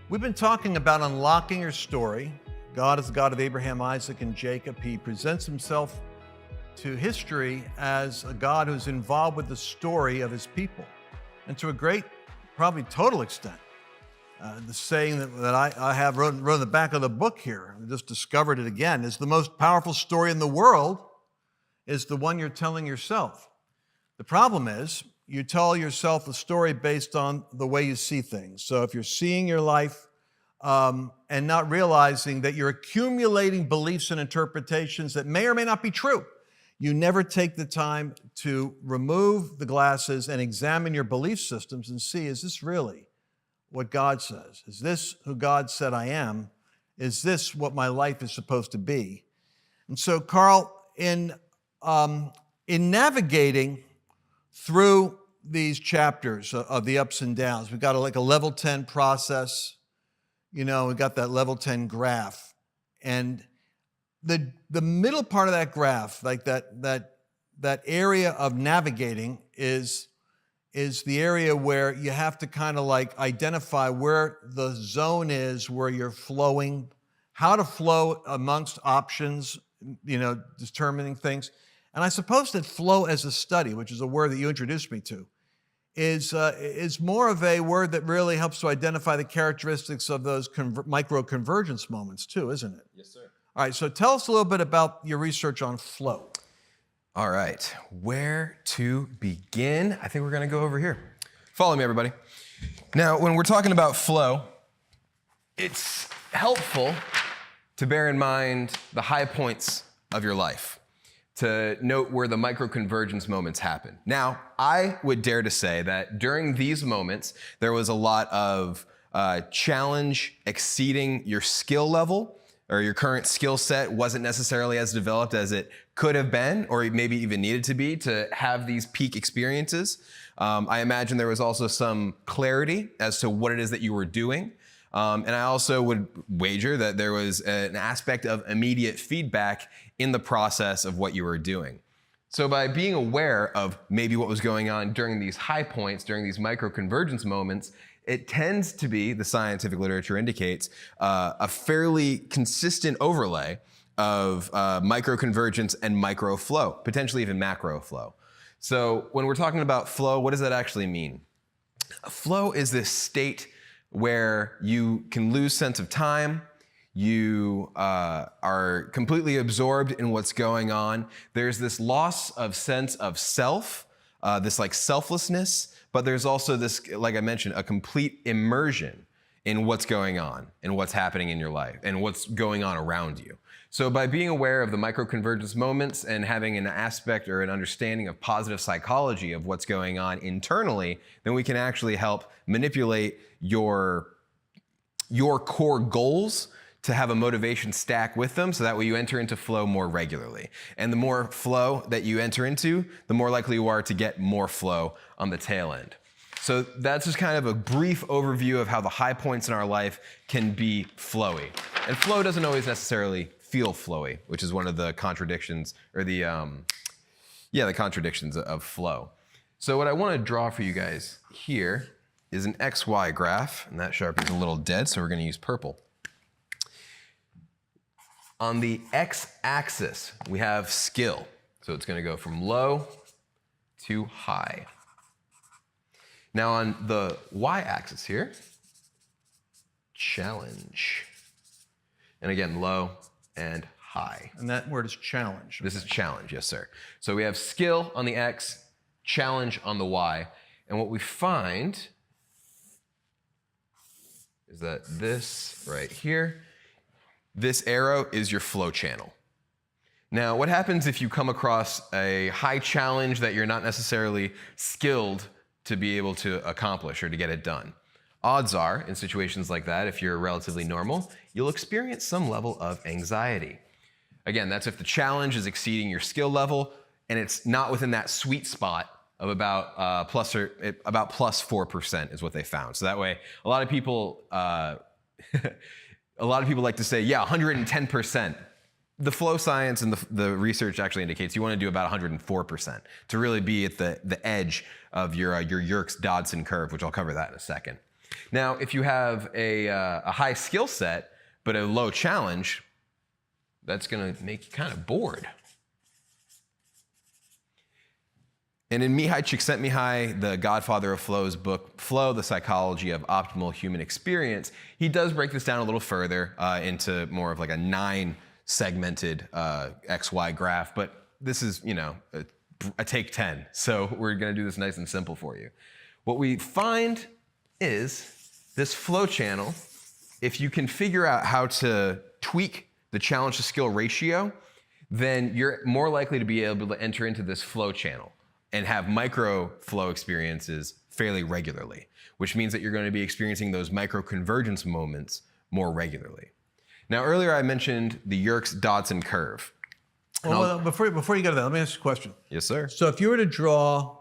We've been talking about unlocking your story. God is the God of Abraham, Isaac, and Jacob. He presents himself to history as a God who's involved with the story of his people. And to a great, probably total extent, the saying that I have wrote in the back of the book here, I just discovered it again, is the most powerful story in the world is the one you're telling yourself. The problem is, you tell yourself a story based on the way you see things. So if you're seeing your life and not realizing that you're accumulating beliefs and interpretations that may or may not be true, you never take the time to remove the glasses and examine your belief systems and see, is this really what God says? Is this who God said I am? Is this what my life is supposed to be? And so, Carl, in navigating through these chapters of the ups and downs, we've got like a level 10 process. You know, we got that level 10 graph. And the middle part of that graph, like that area of navigating is the area where you have to kind of like identify where the zone is, where you're flowing, how to flow amongst options, you know, determining things. And I suppose that flow as a study, which is a word that you introduced me to, is more of a word that really helps to identify the characteristics of those micro-convergence moments too, isn't it? Yes, sir. All right, so tell us a little bit about your research on flow. All right, where to begin? I think we're gonna go over here. Follow me, everybody. Now, when we're talking about flow, it's helpful to bear in mind the high points of your life, to note where the micro-convergence moments happen. Now, I would dare to say that during these moments, there was a lot of challenge exceeding your skill level, or your current skill set wasn't necessarily as developed as it could have been, or maybe even needed to be to have these peak experiences. I imagine there was also some clarity as to what it is that you were doing. And I also would wager that there was an aspect of immediate feedback in the process of what you were doing. So by being aware of maybe what was going on during these high points, during these micro-convergence moments, it tends to be, the scientific literature indicates, a fairly consistent overlay of micro-convergence and micro-flow, potentially even macro-flow. So when we're talking about flow, what does that actually mean? Flow is this state where you can lose sense of time, you are completely absorbed in what's going on. There's this loss of sense of self, this like selflessness, but there's also this, like I mentioned, a complete immersion in what's going on and what's happening in your life and what's going on around you. So by being aware of the micro-convergence moments and having an aspect or an understanding of positive psychology of what's going on internally, then we can actually help manipulate your core goals to have a motivation stack with them, so that way you enter into flow more regularly. And the more flow that you enter into, the more likely you are to get more flow on the tail end. So that's just kind of a brief overview of how the high points in our life can be flowy. And flow doesn't always necessarily feel flowy, which is one of the contradictions, or the contradictions of flow. So what I want to draw for you guys here is an XY graph, and that Sharpie's a little dead, so we're going to use purple. On the x-axis, we have skill. So it's going to go from low to high. Now on the y-axis here, challenge. And again, low and high. And that word is challenge. This is challenge, yes, sir. So we have skill on the x, challenge on the y. And what we find is that this right here, this arrow is your flow channel. Now, what happens if you come across a high challenge that you're not necessarily skilled to be able to accomplish or to get it done? Odds are, in situations like that, if you're relatively normal, you'll experience some level of anxiety. Again, that's if the challenge is exceeding your skill level and it's not within that sweet spot of about plus 4% is what they found. So that way, a lot of people like to say, yeah, 110%. The flow science and the research actually indicates you want to do about 104% to really be at the edge of your Yerkes-Dodson curve, which I'll cover that in a second. Now, if you have a high skill set, but a low challenge, that's going to make you kind of bored. And in Mihai Csikszentmihalyi, the godfather of flow's book, Flow, The Psychology of Optimal Human Experience, he does break this down a little further into more of like a 9-segmented XY graph, but this is, a take 10. So we're gonna do this nice and simple for you. What we find is this flow channel, if you can figure out how to tweak the challenge to skill ratio, then you're more likely to be able to enter into this flow channel and have micro flow experiences fairly regularly, which means that you're going to be experiencing those micro convergence moments more regularly. Now, earlier I mentioned the Yerkes-Dodson curve. Well, before you go to that, let me ask you a question. Yes, sir. So if you were to draw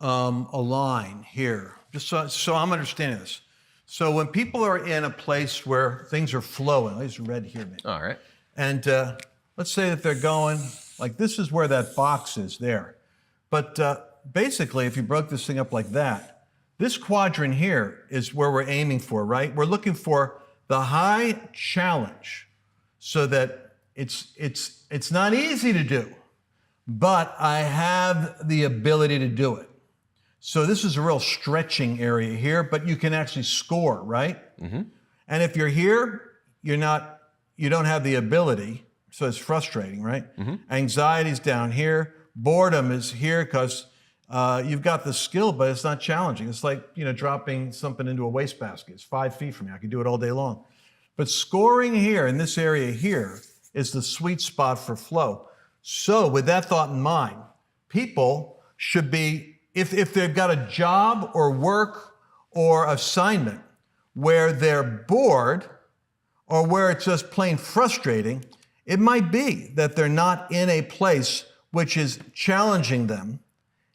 a line here, just so I'm understanding this. So when people are in a place where things are flowing, there's red here, man. All right. And let's say that they're going, like this is where that box is there. But basically, if you broke this thing up like that, this quadrant here is where we're aiming for, right? We're looking for the high challenge so that it's not easy to do, but I have the ability to do it. So this is a real stretching area here, but you can actually score, right? Mm-hmm. And if you're here, you don't have the ability, so it's frustrating, right? Mm-hmm. Anxiety's down here. Boredom is here because you've got the skill, but it's not challenging. It's like, dropping something into a wastebasket. It's 5 feet from me. I can do it all day long. But scoring here in this area here is the sweet spot for flow. So with that thought in mind, people should be, if they've got a job or work or assignment where they're bored or where it's just plain frustrating, it might be that they're not in a place which is challenging them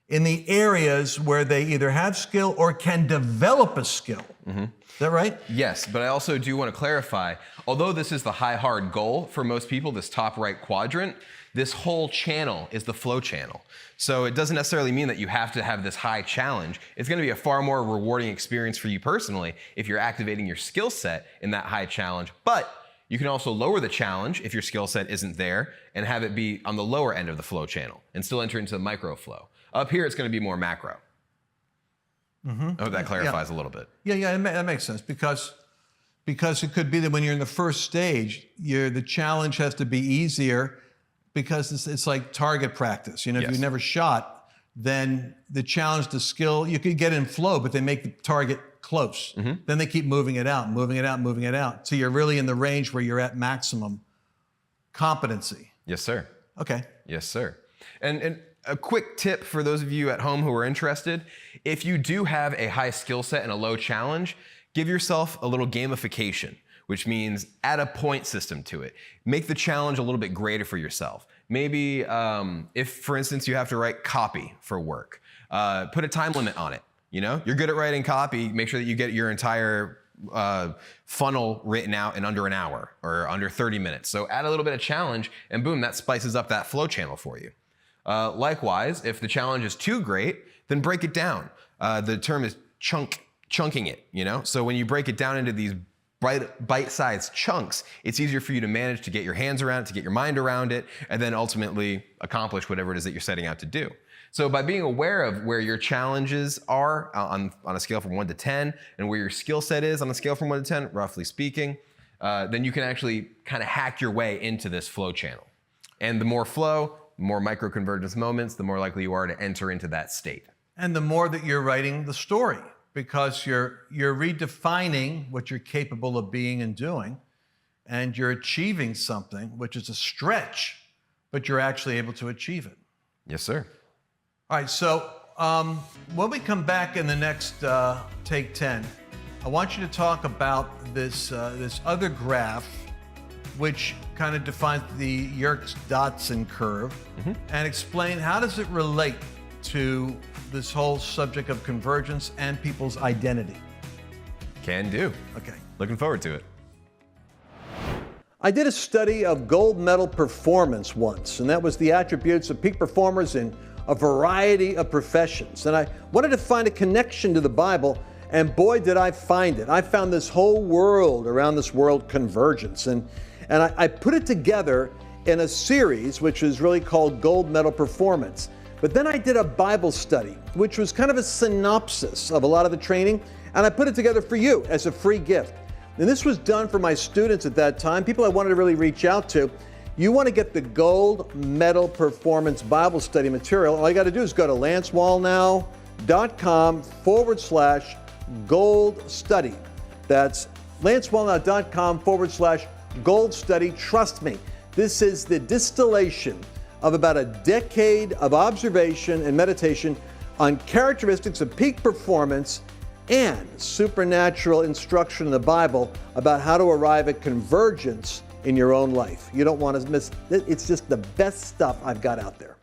in the areas where they either have skill or can develop a skill. Mm-hmm. Is that right? Yes, but I also do want to clarify, although this is the high hard goal for most people, this top right quadrant, this whole channel is the flow channel. So it doesn't necessarily mean that you have to have this high challenge. It's going to be a far more rewarding experience for you personally if you're activating your skill set in that high challenge. But you can also lower the challenge if your skill set isn't there and have it be on the lower end of the flow channel and still enter into the micro flow. Up here, it's going to be more macro. Mm-hmm. I hope that clarifies a little bit. Yeah, that makes sense because it could be that when you're in the first stage, the challenge has to be easier because it's like target practice. If you've never shot, then the challenge to skill, you could get in flow, but they make the target close. Mm-hmm. Then they keep moving it out. So you're really in the range where you're at maximum competency. Yes, sir. Okay. Yes, sir. And a quick tip for those of you at home who are interested, if you do have a high skill set and a low challenge, give yourself a little gamification, which means add a point system to it. Make the challenge a little bit greater for yourself. Maybe if, for instance, you have to write copy for work, put a time limit on it. You're good at writing copy, make sure that you get your entire funnel written out in under an hour or under 30 minutes. So add a little bit of challenge and boom, that spices up that flow channel for you. Likewise, if the challenge is too great, then break it down. The term is chunking it, So when you break it down into these bite-sized chunks, it's easier for you to manage, to get your hands around it, to get your mind around it, and then ultimately accomplish whatever it is that you're setting out to do. So by being aware of where your challenges are on a scale from 1 to 10, and where your skill set is on a scale from 1 to 10, roughly speaking, then you can actually kind of hack your way into this flow channel. And the more flow, more microconvergence moments, the more likely you are to enter into that state. And the more that you're writing the story, because you're redefining what you're capable of being and doing, and you're achieving something, which is a stretch, but you're actually able to achieve it. Yes, sir. All right, so when we come back in the next Take 10, I want you to talk about this other graph, which kind of defines the Yerkes-Dodson curve, mm-hmm. and explain how does it relate to this whole subject of convergence and people's identity. Can do. Okay. Looking forward to it. I did a study of gold medal performance once, and that was the attributes of peak performers in a variety of professions. And I wanted to find a connection to the Bible And boy, did I find it. I found this whole world around this word convergence. And I put it together in a series which was really called Gold Medal Performance. But then I did a Bible study, which was kind of a synopsis of a lot of the training, and I put it together for you as a free gift. And this was done for my students at that time, people I wanted to really reach out to. You want to get the Gold Medal Performance Bible Study material, all you got to do is go to lancewallnau.com/gold study. That's lancewallnau.com/gold study. Trust me, this is the distillation of about a decade of observation and meditation on characteristics of peak performance and supernatural instruction in the Bible about how to arrive at convergence in your own life. You don't want to miss it. It's just the best stuff I've got out there.